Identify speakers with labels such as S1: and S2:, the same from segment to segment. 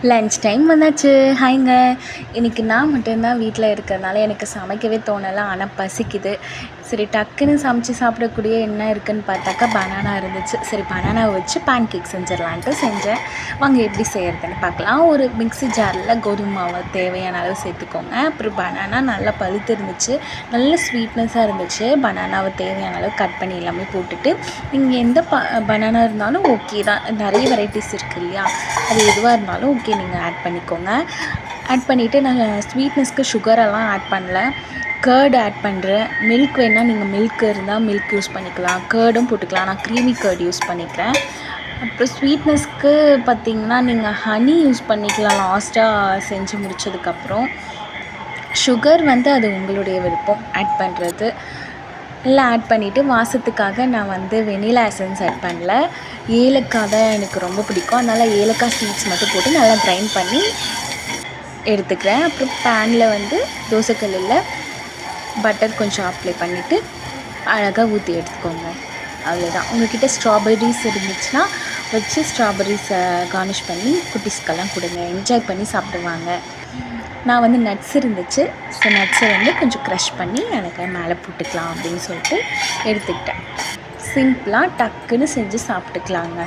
S1: Lunch time வந்தாச்சு. ஹாய்ங்க. இன்றைக்கி நான் மட்டும்தான் வீட்டில் இருக்கிறதுனால எனக்கு சமைக்கவே தோணலை. ஆனால் பசிக்குது. சரி டக்குன்னு சமைச்சு சாப்பிடக்கூடிய என்ன இருக்குதுன்னு பார்த்தாக்கா பனானா இருந்துச்சு. சரி பனானாவை வச்சு பேன் கேக் செஞ்சிடலான்ட்டு செஞ்சேன். வாங்க எப்படி செய்கிறதுன்னு பார்க்கலாம். ஒரு மிக்ஸி ஜாரில் கோதுமை மாவை தேவையான அளவு சேர்த்துக்கோங்க. அப்புறம் பனானா நல்லா பழுத்து இருந்துச்சு, நல்ல ஸ்வீட்னஸாக இருந்துச்சு. பனானாவை தேவையான அளவு கட் பண்ணி எல்லாமே போட்டுட்டு, நீங்கள் எந்த பனானா இருந்தாலும் ஓகே தான். நிறைய வெரைட்டிஸ் இருக்குது இல்லையா, அது எதுவாக இருந்தாலும் ஓகே, நீங்கள் ஆட் பண்ணிக்கோங்க. ஆட் பண்ணிவிட்டு நான் ஸ்வீட்னஸ்க்கு சுகரெல்லாம் ஆட் பண்ணல, கர்டு ஆட் பண்ணுறேன். மில்க் வேணால் நீங்கள் மில்க் இருந்தால் மில்க் யூஸ் பண்ணிக்கலாம், கர்டும் போட்டுக்கலாம். நான் க்ரீமி கர்டு யூஸ் பண்ணிக்கிறேன். அப்புறம் ஸ்வீட்னஸ்க்கு பார்த்திங்கன்னா நீங்கள் ஹனி யூஸ் பண்ணிக்கலாம் லாஸ்ட்டாக செஞ்சு முடித்ததுக்கப்புறம். சுகர் அது உங்களுடைய விருப்பம் ஆட் பண்ணுறது. எல்லாம் ஆட் பண்ணிவிட்டு வாசத்துக்காக நான் வெனிலா எசன்ஸ் ஆட் பண்ணல, ஏலக்காய் தான் எனக்கு ரொம்ப பிடிக்கும். அதனால் ஏலக்காய் சீட்ஸ் மட்டும் போட்டு நல்லா கிரைண்ட் பண்ணி எடுத்துக்கிறேன். அப்புறம் பேனில் தோசைக்கல்லில் பட்டர் கொஞ்சம் அப்ளை பண்ணிவிட்டு அழகாக ஊற்றி எடுத்துக்கோங்க. அவ்வளோதான். உங்கள்கிட்ட ஸ்ட்ராபெர்ரிஸ் இருந்துச்சுன்னா வச்சு ஸ்ட்ராபெர்ரிஸை கார்னிஷ் பண்ணி குட்டீஸ்க்கெல்லாம் கொடுங்க, என்ஜாய் பண்ணி சாப்பிடுவாங்க. நான் நட்ஸ் இருந்துச்சு, ஸோ நட்ஸை கொஞ்சம் க்ரஷ் பண்ணி எனக்கு மேலே போட்டுக்கலாம் அப்படின்னு சொல்லிட்டு எடுத்துக்கிட்டேன். சிம்பிளாக டக்குன்னு செஞ்சு சாப்பிட்டுக்கலாங்க.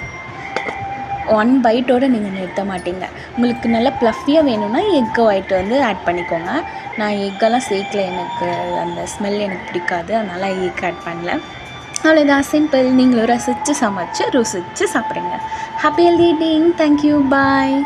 S1: 1 பைட்டோடு நீங்கள் நிறுத்த மாட்டீங்க. உங்களுக்கு நல்லா ப்ளஃபியாக வேணும்னா எக் ஒயிட் ஆட் பண்ணிக்கோங்க. நான் எக்கெல்லாம் சேர்க்கல, எனக்கு அந்த ஸ்மெல் எனக்கு பிடிக்காது, அதனால் எக் ஆட் பண்ணல. அவ்வளோதான், சிம்பிள். நீங்களும் ரசித்து சமைச்சு ருசித்து சாப்பிடுங்க. Happy healthy eating. தேங்க்யூ, பாய்.